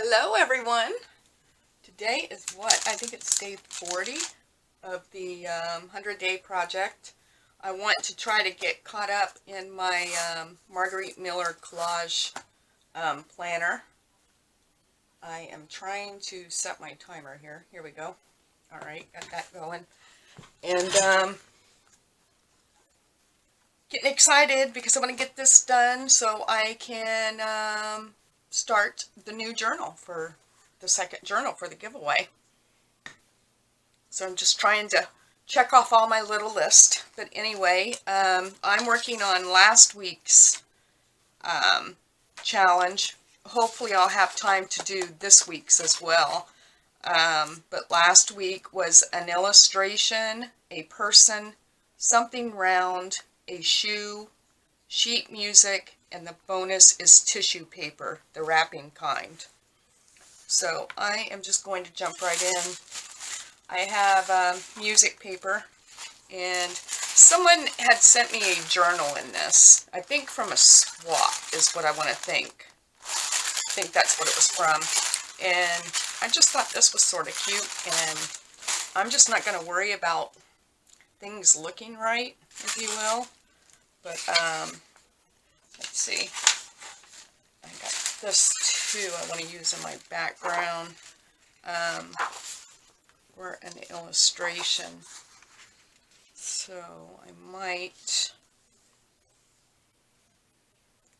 Hello everyone. Today is what? I think it's day 40 of the 100-day project. I want to try to get caught up in my Margarete Miller collage planner. I am trying to set my timer here. Here we go. Alright, got that going. And getting excited because I want to get this done so I can start the new journal for the second journal for the giveaway. So I'm just trying to check off all my little list. But anyway, I'm working on last week's challenge. Hopefully I'll have time to do this week's as well. But last week was an illustration, a person, something round, a shoe, sheet music, and the bonus is tissue paper, the wrapping kind. So I am just going to jump right in. I have music paper, and someone had sent me a journal in this. I think from a swap is what I want to think. I think that's what it was from. And I just thought this was sort of cute, and I'm just not going to worry about things looking right, if you will. But let's see. I got this too I want to use in my background. Or an illustration. So I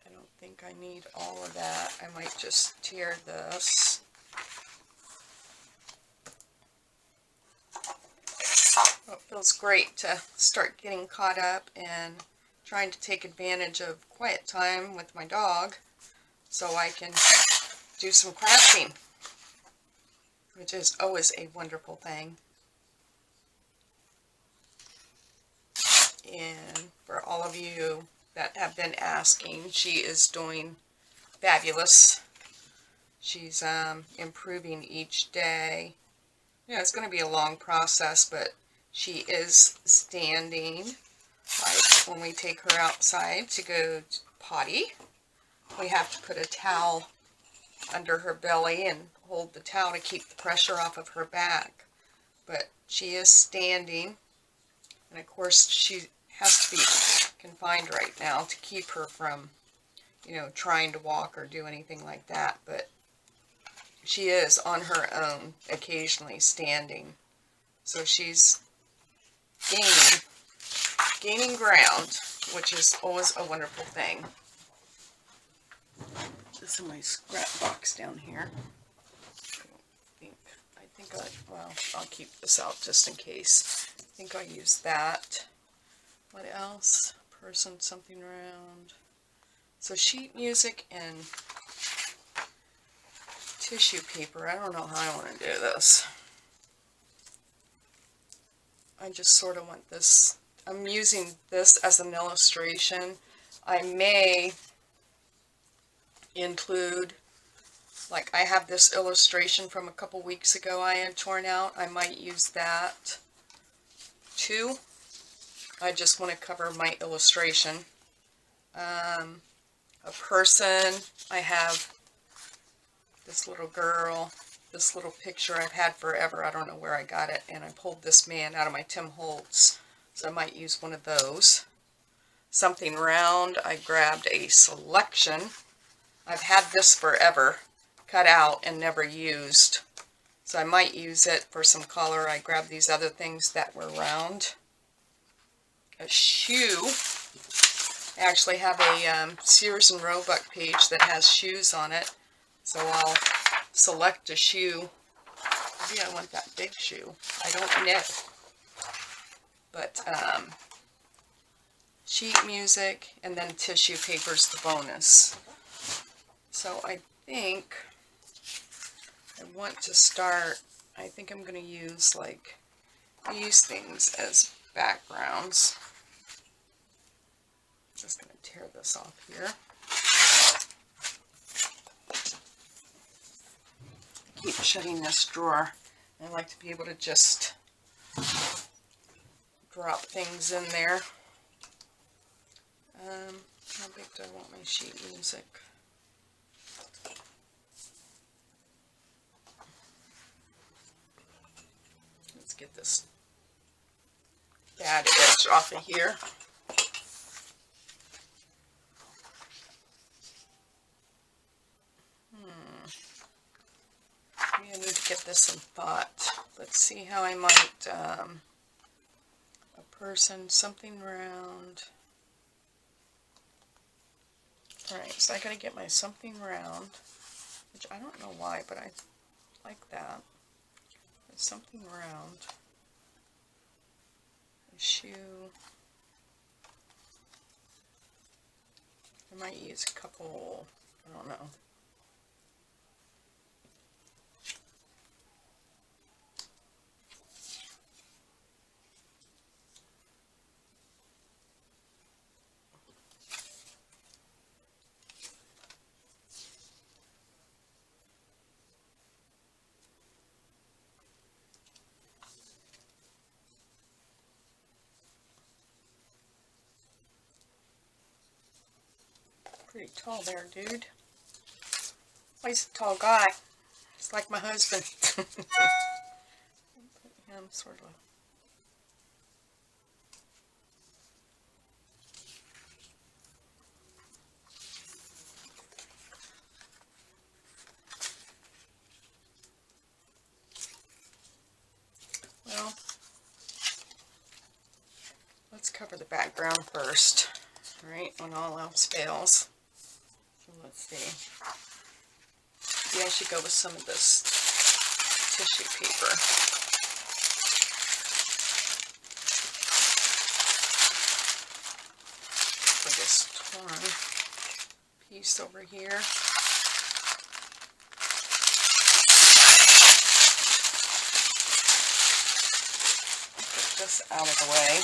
don't think I need all of that. I might just tear this. Well, it feels great to start getting caught up and trying to take advantage of quiet time with my dog so I can do some crafting, which is always a wonderful thing. And for all of you that have been asking, she is doing fabulous. She's improving each day. Yeah, it's going to be a long process, but she is standing. Like when we take her outside to go potty, we have to put a towel under her belly and hold the towel to keep the pressure off of her back. But she is standing, and of course she has to be confined right now to keep her from, trying to walk or do anything like that. But she is on her own, occasionally standing. So she's gaining ground, which is always a wonderful thing. This is my scrap box down here. I'll keep this out just in case. I think I'll use that. What else? Person, something round. So sheet music and tissue paper. I don't know how I want to do this. I just sort of want this. I'm using this as an illustration. I may include, like I have this illustration from a couple weeks ago I had torn out. I might use that too. I just want to cover my illustration. A person, I have this little girl, this little picture I've had forever. I don't know where I got it, and I pulled this man out of my Tim Holtz, so I might use one of those. Something round, I grabbed a selection. I've had this forever, cut out and never used, so I might use it for some color. I grabbed these other things that were round. A shoe. I actually have a Sears and Roebuck page that has shoes on it, so I'll select a shoe. Maybe I want that big shoe. I don't knit. But sheet music, and then tissue paper's the bonus. So I think I want to start, I think I'm going to use like these things as backgrounds. Just going to tear this off here. I keep shutting this drawer. I like to be able to just drop things in there. How big do I want my sheet music? get this bad edge off of here. I need to give this some thought. Let's see how I might, a person, something round. Alright, so I gotta get my something round, which I don't know why, but I like that. There's something round. A shoe. I might use a couple, I don't know. Pretty tall there, dude. Well, he's a tall guy. Just like my husband. Put him sort of. Well, let's cover the background first. Right, when all else fails. So let's see. Maybe I should go with some of this tissue paper. For this torn piece over here. Put this out of the way.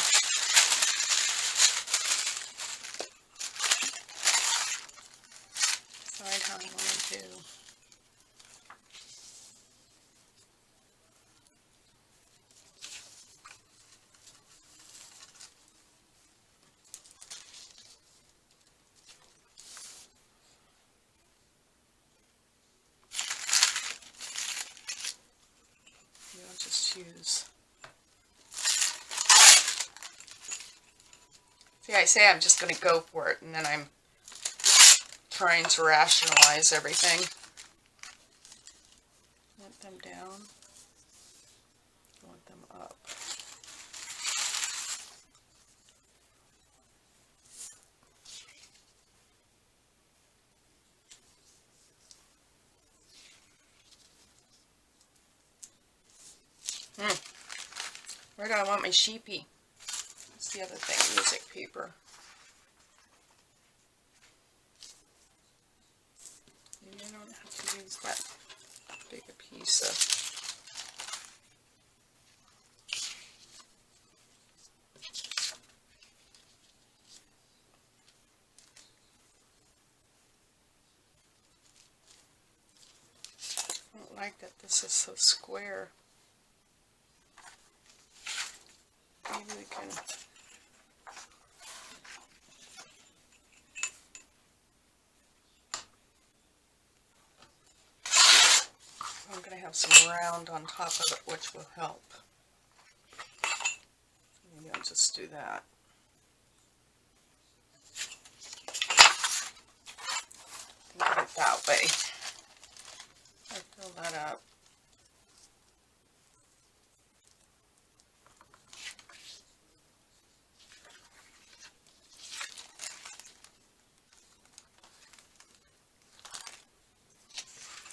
How I want to do. I'll just use. See, I say I'm just going to go for it, and then I'm trying to rationalize everything. Want them down, want them up. Where do I want my sheepy? That's the other thing, music paper. Maybe I don't have to use that big a piece of. I don't like that this is so square. Maybe we can. I'm going to have some round on top of it, which will help. Maybe I'll just do that. Think of it that way. I fill that up.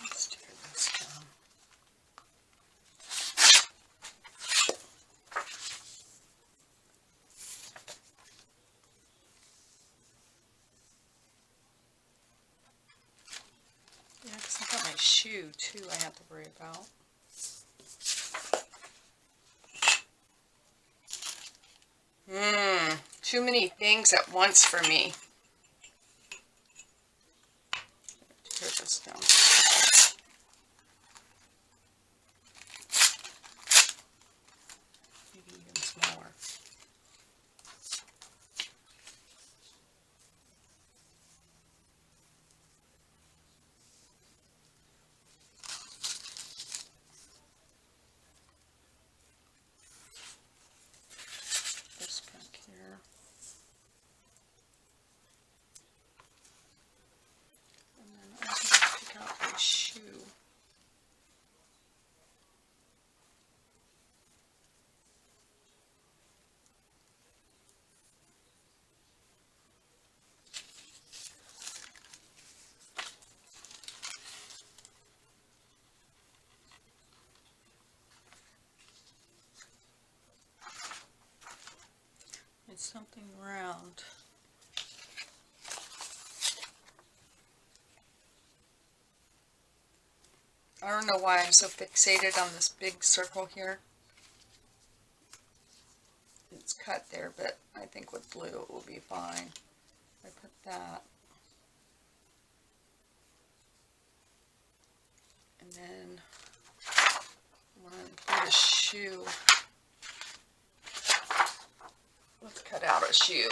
Let's tear this down. Yeah, because I got my shoe too I have to worry about. Too many things at once for me. Tear this down. Maybe even smaller. something round. I don't know why I'm so fixated on this big circle here. It's cut there, but I think with blue it will be fine. I put that. And then I'm going to include a shoe. Let's cut out a shoe.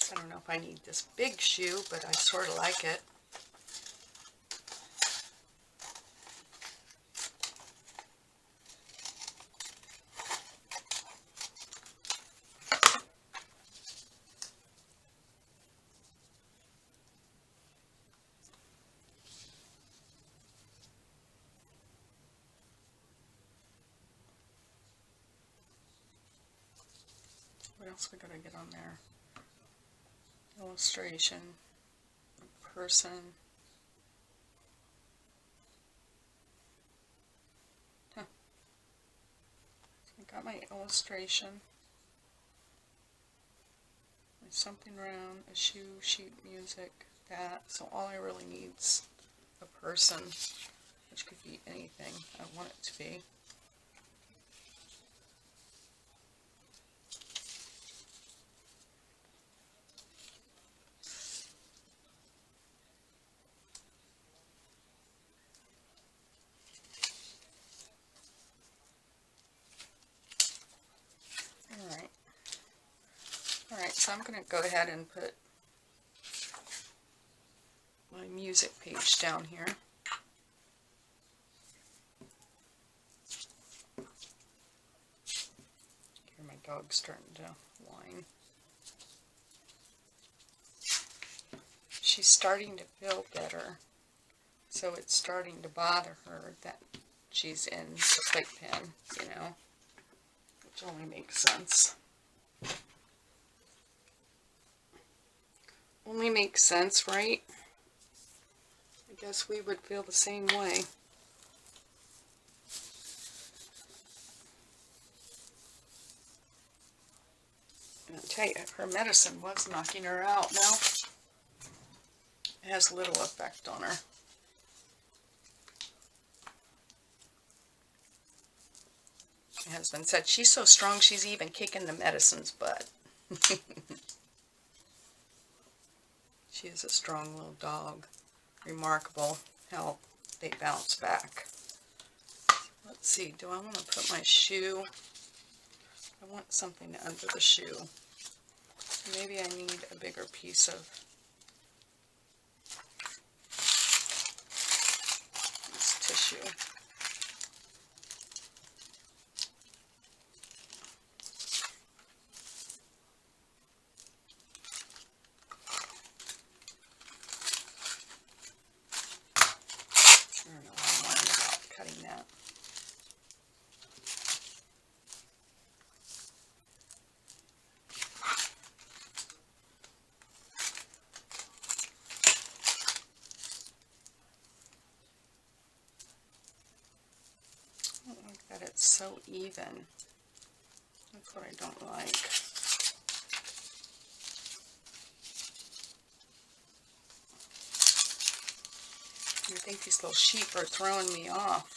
I don't know if I need this big shoe, but I sort of like it. What else we gotta get on there? Illustration, person. Huh. I got my illustration. My something round, a shoe, sheet music, that. So all I really need's a person, which could be anything I want it to be. Alright, so I'm going to go ahead and put my music page down here. Here my dog's starting to whine. She's starting to feel better, so it's starting to bother her that she's in the playpen, you know, which only makes sense. Only makes sense, right? I guess we would feel the same way. And I'll tell you, her medicine was knocking her out now. It has little effect on her. My husband said she's so strong she's even kicking the medicine's butt. She is a strong little dog. Remarkable how they bounce back. Let's see, do I want to put my shoe? I want something under the shoe. Maybe I need a bigger piece of this tissue. I don't know how I'm worried about cutting that. I don't like that it's so even. That's what I don't like. I think these little sheep are throwing me off.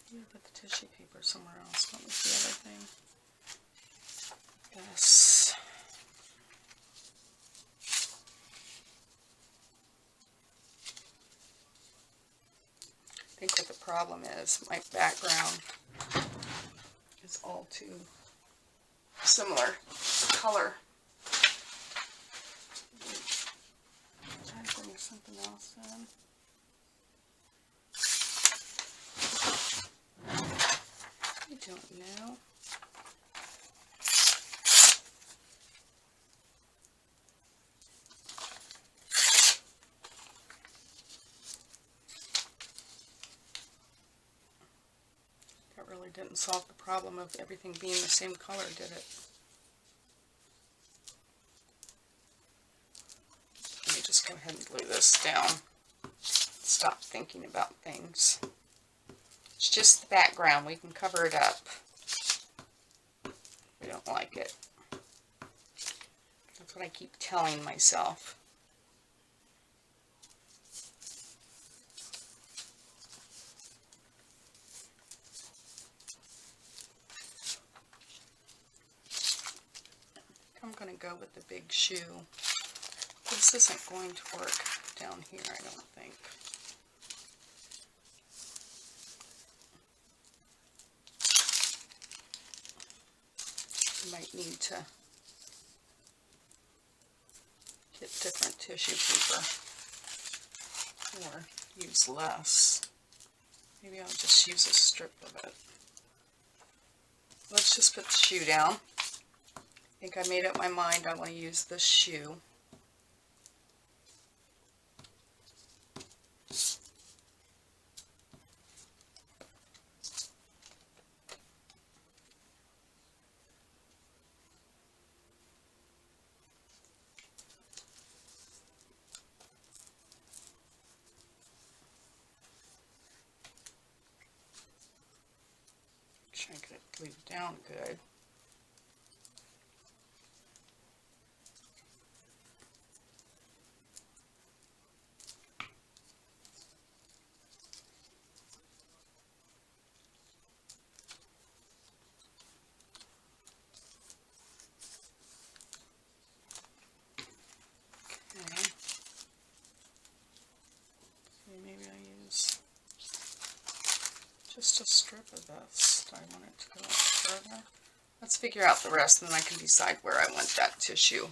I'm going to put the tissue paper somewhere else. What was the other thing? Yes. I think what the problem is, my background is all too similar color. I'm trying to bring something else in. I don't know. didn't solve the problem of everything being the same color, did it? Let me just go ahead and glue this down. Stop thinking about things. It's just the background. We can cover it up. We don't like it. That's what I keep telling myself. I'm going to go with the big shoe. This isn't going to work down here, I don't think. You might need to get different tissue paper or use less. Maybe I'll just use a strip of it. Let's just put the shoe down. I think I made up my mind I want to use this shoe. Try to get it glued down good. Maybe I use just a strip of this. Do I want it to go up further? Let's figure out the rest, and then I can decide where I want that tissue.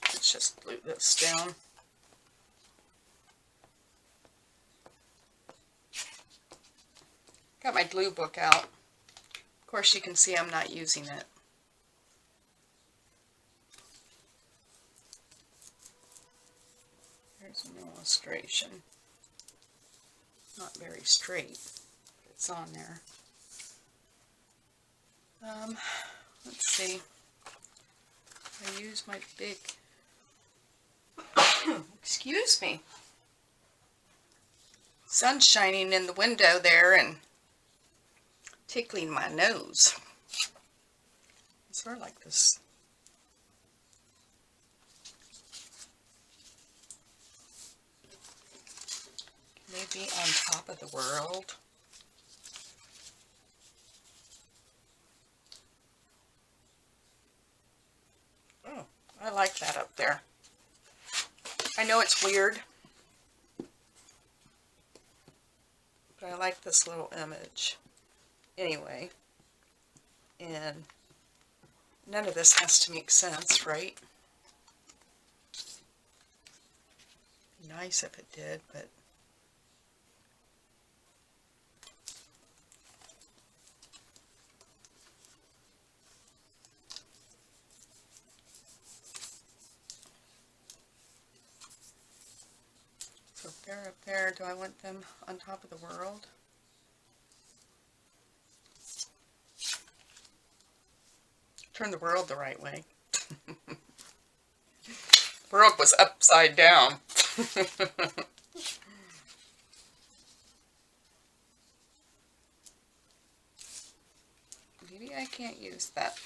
Let's just glue this down. Got my glue book out. Of course, you can see I'm not using it. Here's an illustration. Not very straight, but it's on there. Let's see. I use my big, excuse me, sun's shining in the window there and tickling my nose. It's sort of like this. Maybe on top of the world. Oh, I like that up there. I know it's weird, but I like this little image. Anyway, and none of this has to make sense, right? Be nice if it did, but so if they're up there, do I want them on top of the world? Turn the world the right way. The world was upside down. Maybe I can't use that.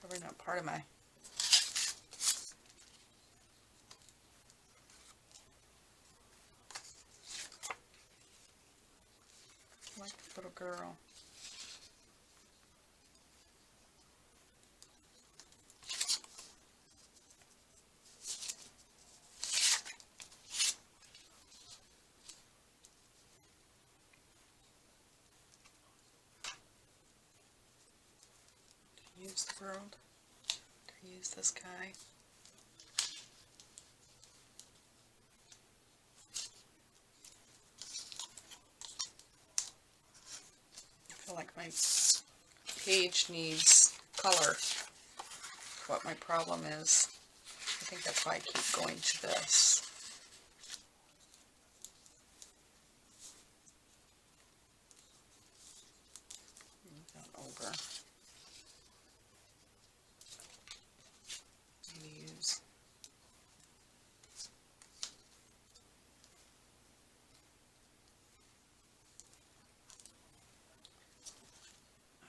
Covering up part of my little girl. Use the world to use this guy. My page needs color. What my problem is. I think that's why I keep going to this. Move that over. Maybe use.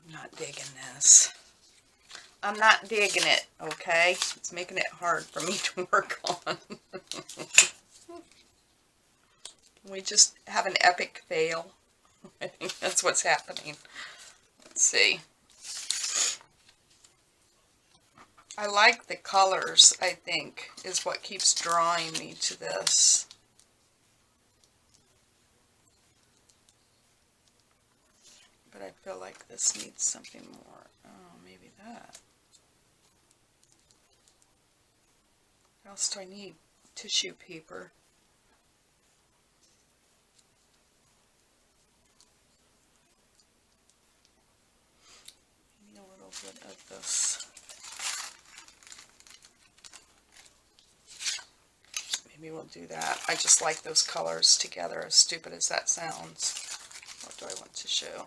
I'm not digging this. I'm not digging it, okay? It's making it hard for me to work on. We just have an epic fail. I think that's what's happening. Let's see. I like the colors, I think, is what keeps drawing me to this. But I feel like this needs something more. Oh, maybe that. What else do I need? Tissue paper. Maybe a little bit of this. Maybe we'll do that. I just like those colors together, as stupid as that sounds. What do I want to show?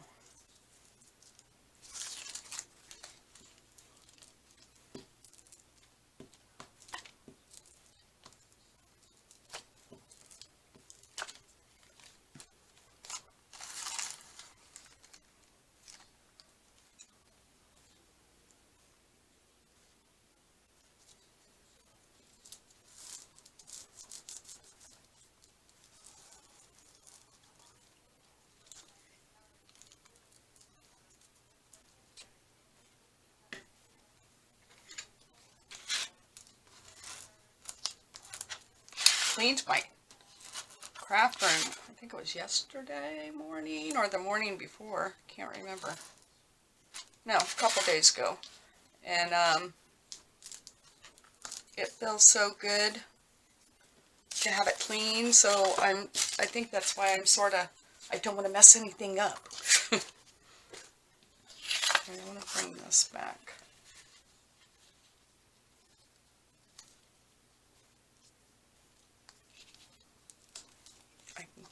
Cleaned my craft room, I think it was yesterday morning or the morning before, can't remember. No, a couple days ago. And it feels so good to have it clean, so I think that's why I'm sort of, I don't want to mess anything up. I want to bring this back.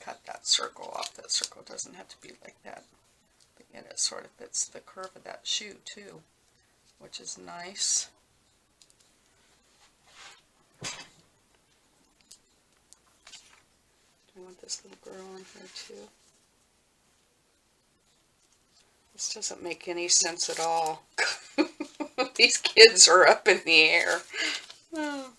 Cut that circle off. That circle doesn't have to be like that. But yet it sort of fits the curve of that shoe too, which is nice. Do I want this little girl on here too? This doesn't make any sense at all. These kids are up in the air. Oh.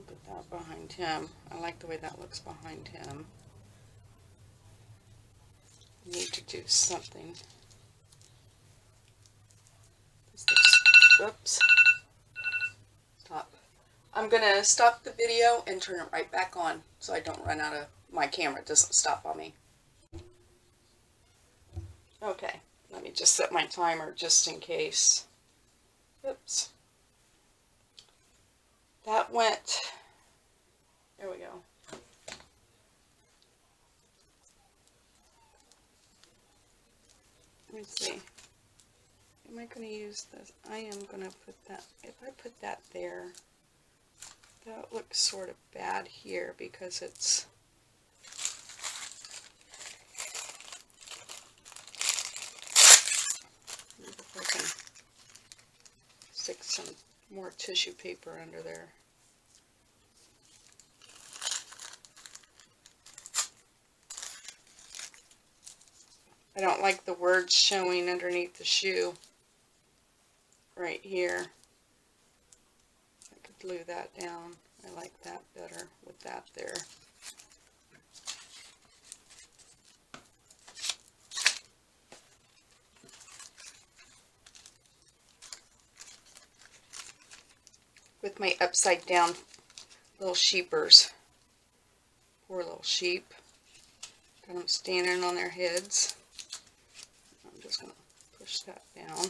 Put that behind him. I like the way that looks behind him. I need to do something. This looks, whoops. Stop. I'm gonna stop the video and turn it right back on so I don't run out of, my camera doesn't stop on me. Okay, let me just set my timer just in case. Oops. That went, there we go. Let me see. Am I going to use this? I am going to put that, if I put that there, that looks sort of bad here because it's, if I can stick some more tissue paper under there. I don't like the words showing underneath the shoe right here. I could glue that down. I like that better with that there. With my upside down little sheepers. Poor little sheep. Got them standing on their heads. I'm just going to push that down.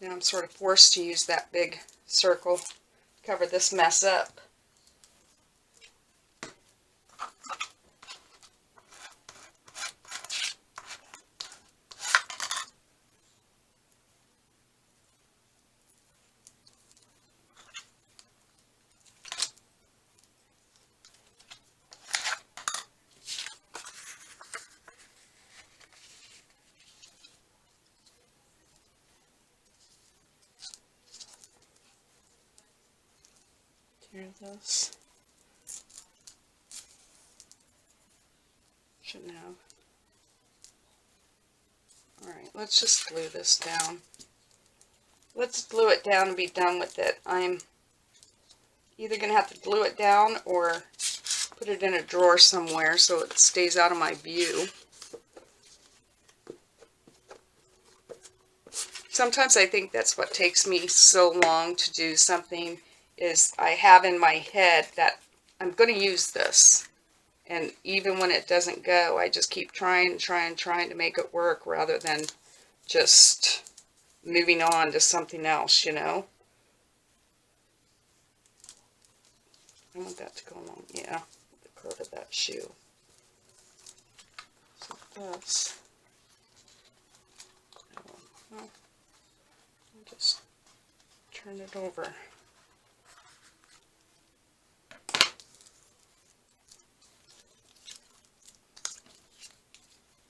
Now I'm sort of forced to use that big circle to cover this mess up. Tear this. Shouldn't have. Alright, let's just glue this down. Let's glue it down and be done with it. I'm either going to have to glue it down or put it in a drawer somewhere so it stays out of my view. Sometimes I think that's what takes me so long to do something, is I have in my head that I'm going to use this. And even when it doesn't go, I just keep trying to make it work rather than just moving on to something else, you know. I want that to go along, yeah, with the curve of that shoe. So this, well, just turn it over.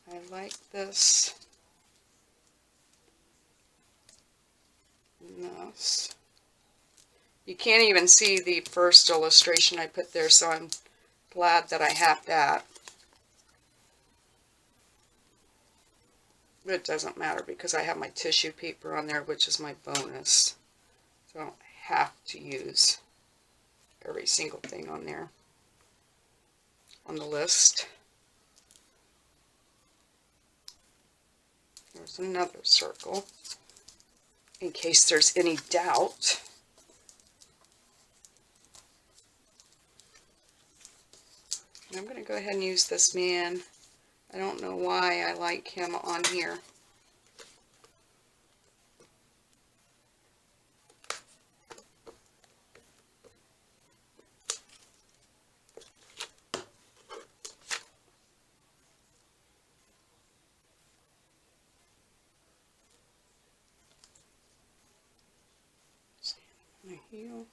I like this and this. You can't even see the first illustration I put there, so I'm glad that I have that. But it doesn't matter because I have my tissue paper on there, which is my bonus. So I don't have to use every single thing on there on the list. There's another circle in case there's any doubt. And I'm going to go ahead and use this man. I don't know why I like him on here. My heel.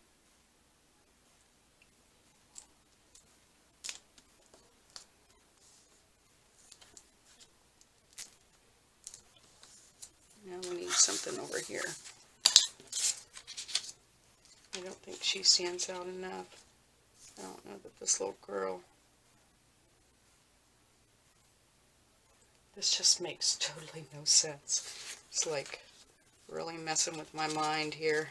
Now we need something over here. I don't think she stands out enough. I don't know that this little girl. This just makes totally no sense. It's like really messing with my mind here.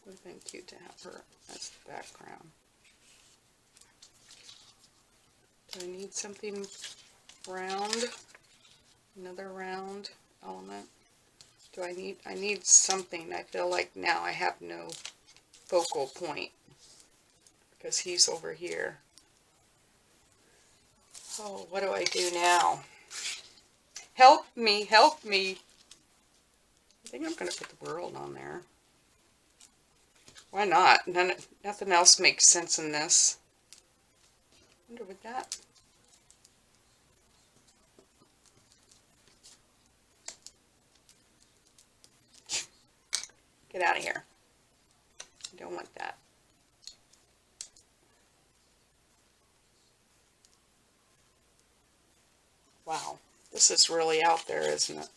Would have been cute to have her as the background. Do I need something round? Another round element? Do I need something. I feel like now I have no focal point because he's over here. Oh, what do I do now? Help me, help me. I think I'm going to put the world on there. Why not? Nothing else makes sense in this. I wonder what that... Get out of here. I don't want that. Wow. This is really out there, isn't it?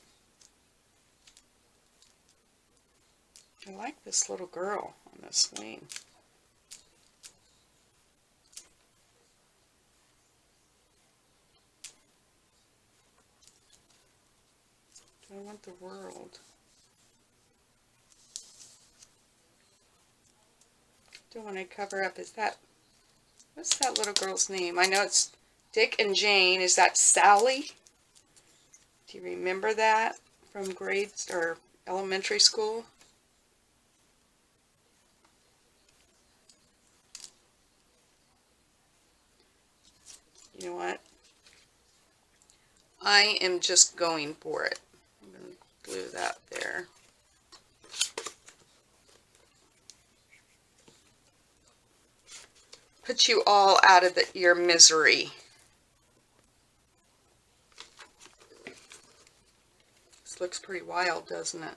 I like this little girl on this wing. Do I want the world? Don't want to cover up. Is that, what's that little girl's name? I know it's Dick and Jane. Is that Sally? Do you remember that from grades or elementary school? You know what? I am just going for it. I'm going to glue that there. Put you all out of your misery. This looks pretty wild, doesn't it?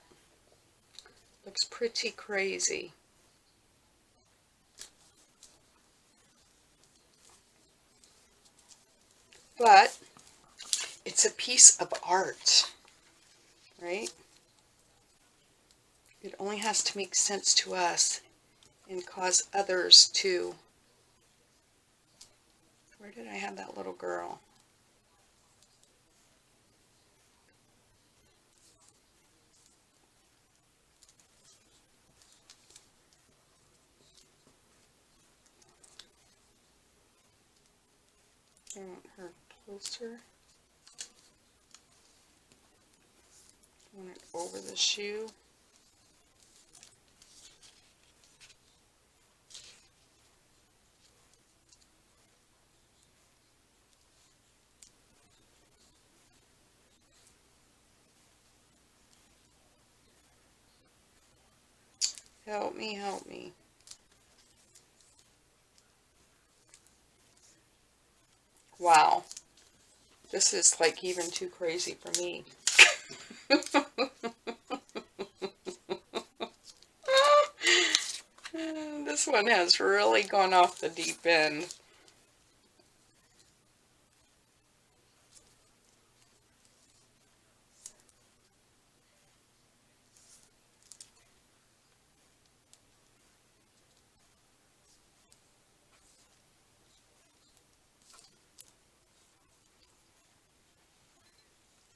Looks pretty crazy. But it's a piece of art, right? It only has to make sense to us and cause others to... Where did I have that little girl? I want her closer. I want it over the shoe. Help me, help me. Wow. This is like even too crazy for me. This one has really gone off the deep end.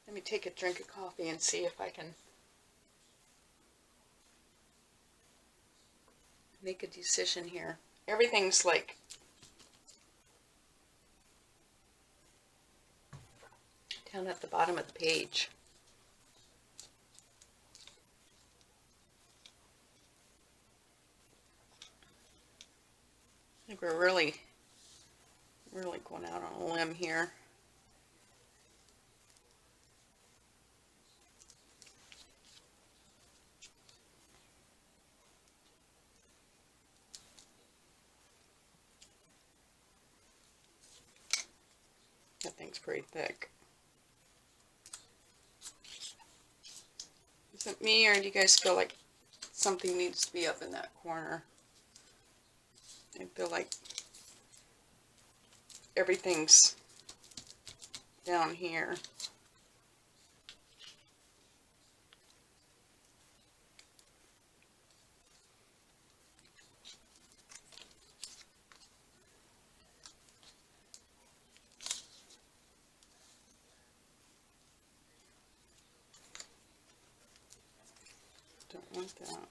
Let me take a drink of coffee and see if I can make a decision here. Everything's like down at the bottom of the page. I think we're really going out on a limb here. That thing's pretty thick. Is it me, or do you guys feel like something needs to be up in that corner? I feel like everything's down here. Don't want that.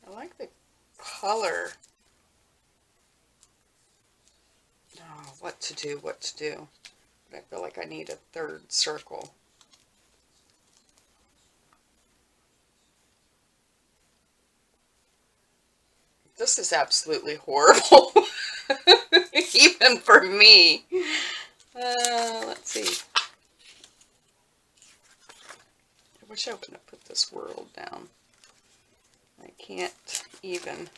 I like the color. Oh, what to do. But I feel like I need a third circle. This is absolutely horrible. Even for me. Let's see. I wish I wouldn't have put this world down. I can't even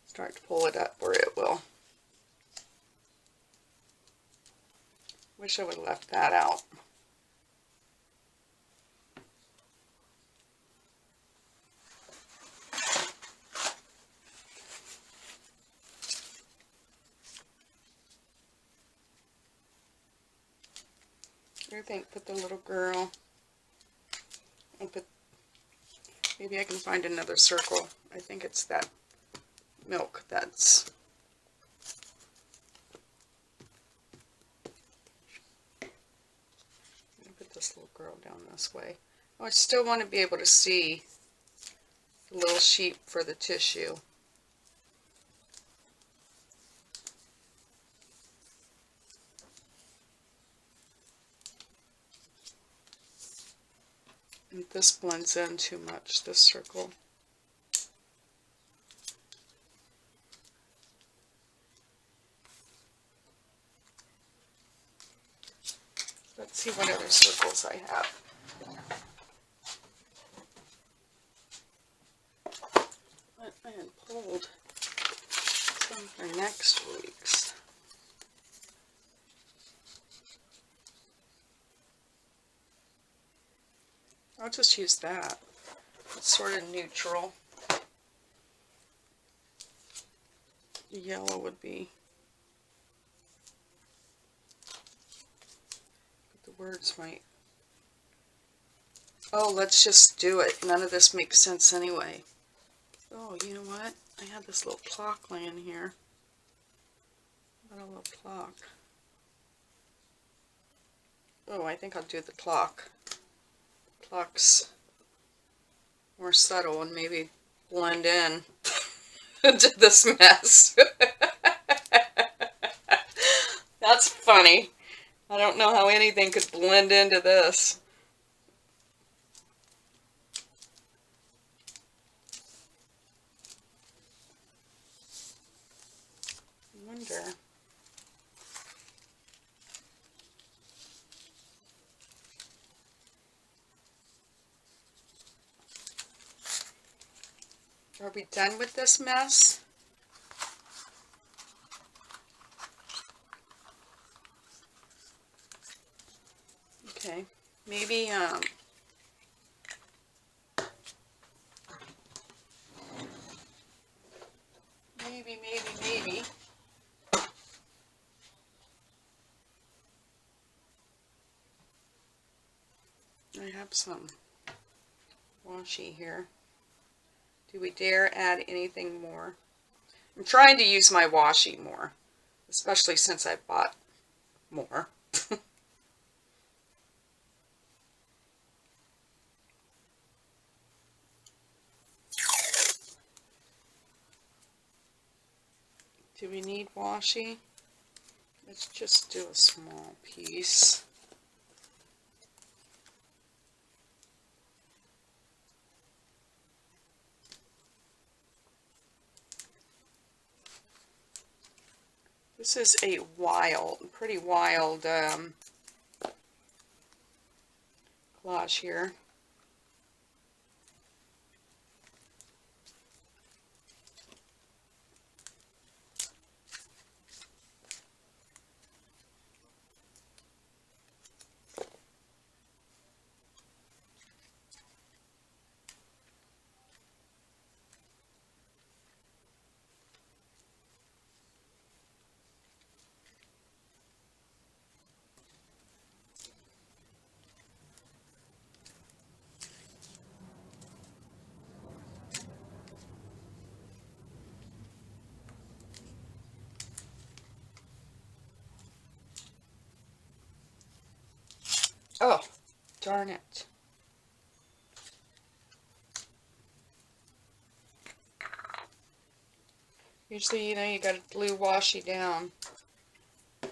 start to pull it up or it will. Wish I would have left that out. I think put the little girl and put, maybe I can find another circle. I think it's that milk that's this little girl down this way. Oh, I still want to be able to see the little sheep for the tissue. And this blends in too much, this circle. Let's see what other circles I have. I had pulled some for next week's. I'll just use that. It's sort of neutral. The yellow would be. But the words might. Oh, let's just do it. None of this makes sense anyway. Oh, you know what? I had this little clock laying here. What a little clock. Oh, I think I'll do the clock. Clock's more subtle and maybe blend in into this mess. That's funny. I don't know how anything could blend into this. I wonder. Are we done with this mess? Okay, maybe, maybe. I have some washi here. Do we dare add anything more? I'm trying to use my washi more, especially since I bought more. Do we need washi? Let's just do a small piece. This is a pretty wild collage here. Oh, darn it. Usually, you know, you gotta glue washi down.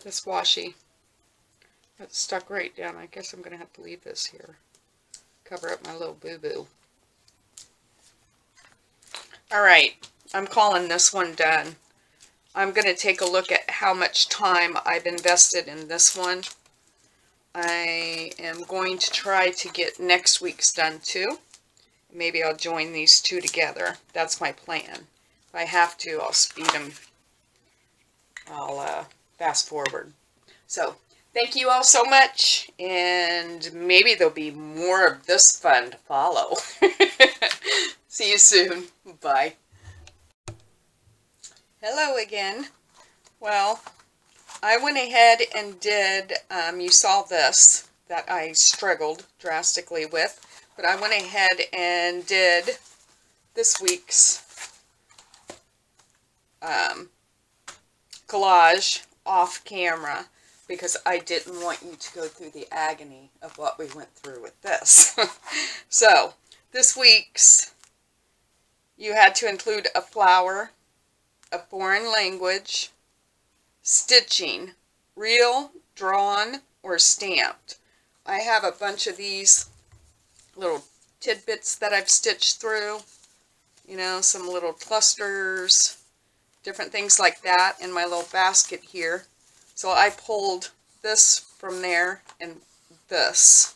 This washi. That's stuck right down. I guess I'm gonna have to leave this here. Cover up my little boo-boo. Alright, I'm calling this one done. I'm gonna take a look at how much time I've invested in this one. I am going to try to get next week's done too. Maybe I'll join these two together. That's my plan. If I have to, I'll speed them. I'll fast forward. So, thank you all so much, and maybe there'll be more of this fun to follow. See you soon. Bye. Hello again. Well, I went ahead and did, you saw this, that I struggled drastically with, but I went ahead and did this week's collage off camera. because I didn't want you to go through the agony of what we went through with this. So, this week's, you had to include a flower, a foreign language, stitching, real, drawn, or stamped. I have a bunch of these little tidbits that I've stitched through, you know, some little clusters, different things like that in my little basket here. So I pulled this from there and this.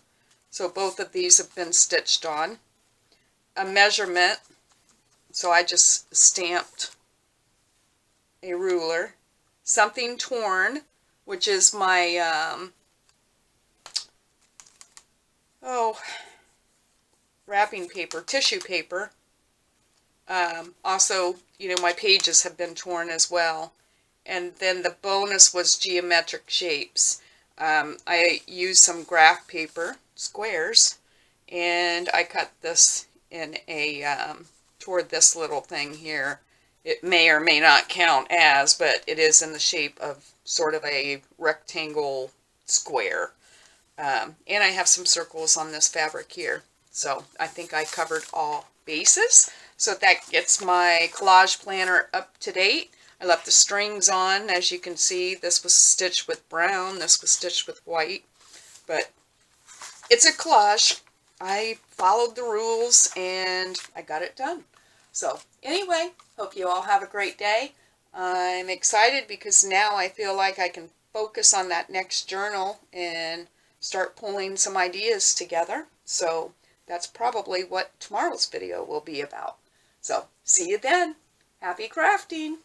So both of these have been stitched on. A measurement, so I just stamped a ruler. Something torn, which is my, wrapping paper, tissue paper. Also, you know, my pages have been torn as well. And then the bonus was geometric shapes. I used some graph paper, squares, and I cut this in a, toward this little thing here. It may or may not count as, but it is in the shape of sort of a rectangle square. And I have some circles on this fabric here. So I think I covered all bases. So that gets my collage planner up to date. I left the strings on. As you can see, this was stitched with brown, this was stitched with white. But it's a collage. I followed the rules and I got it done. So anyway, hope you all have a great day. I'm excited because now I feel like I can focus on that next journal and start pulling some ideas together. So that's probably what tomorrow's video will be about. So see you then. Happy crafting!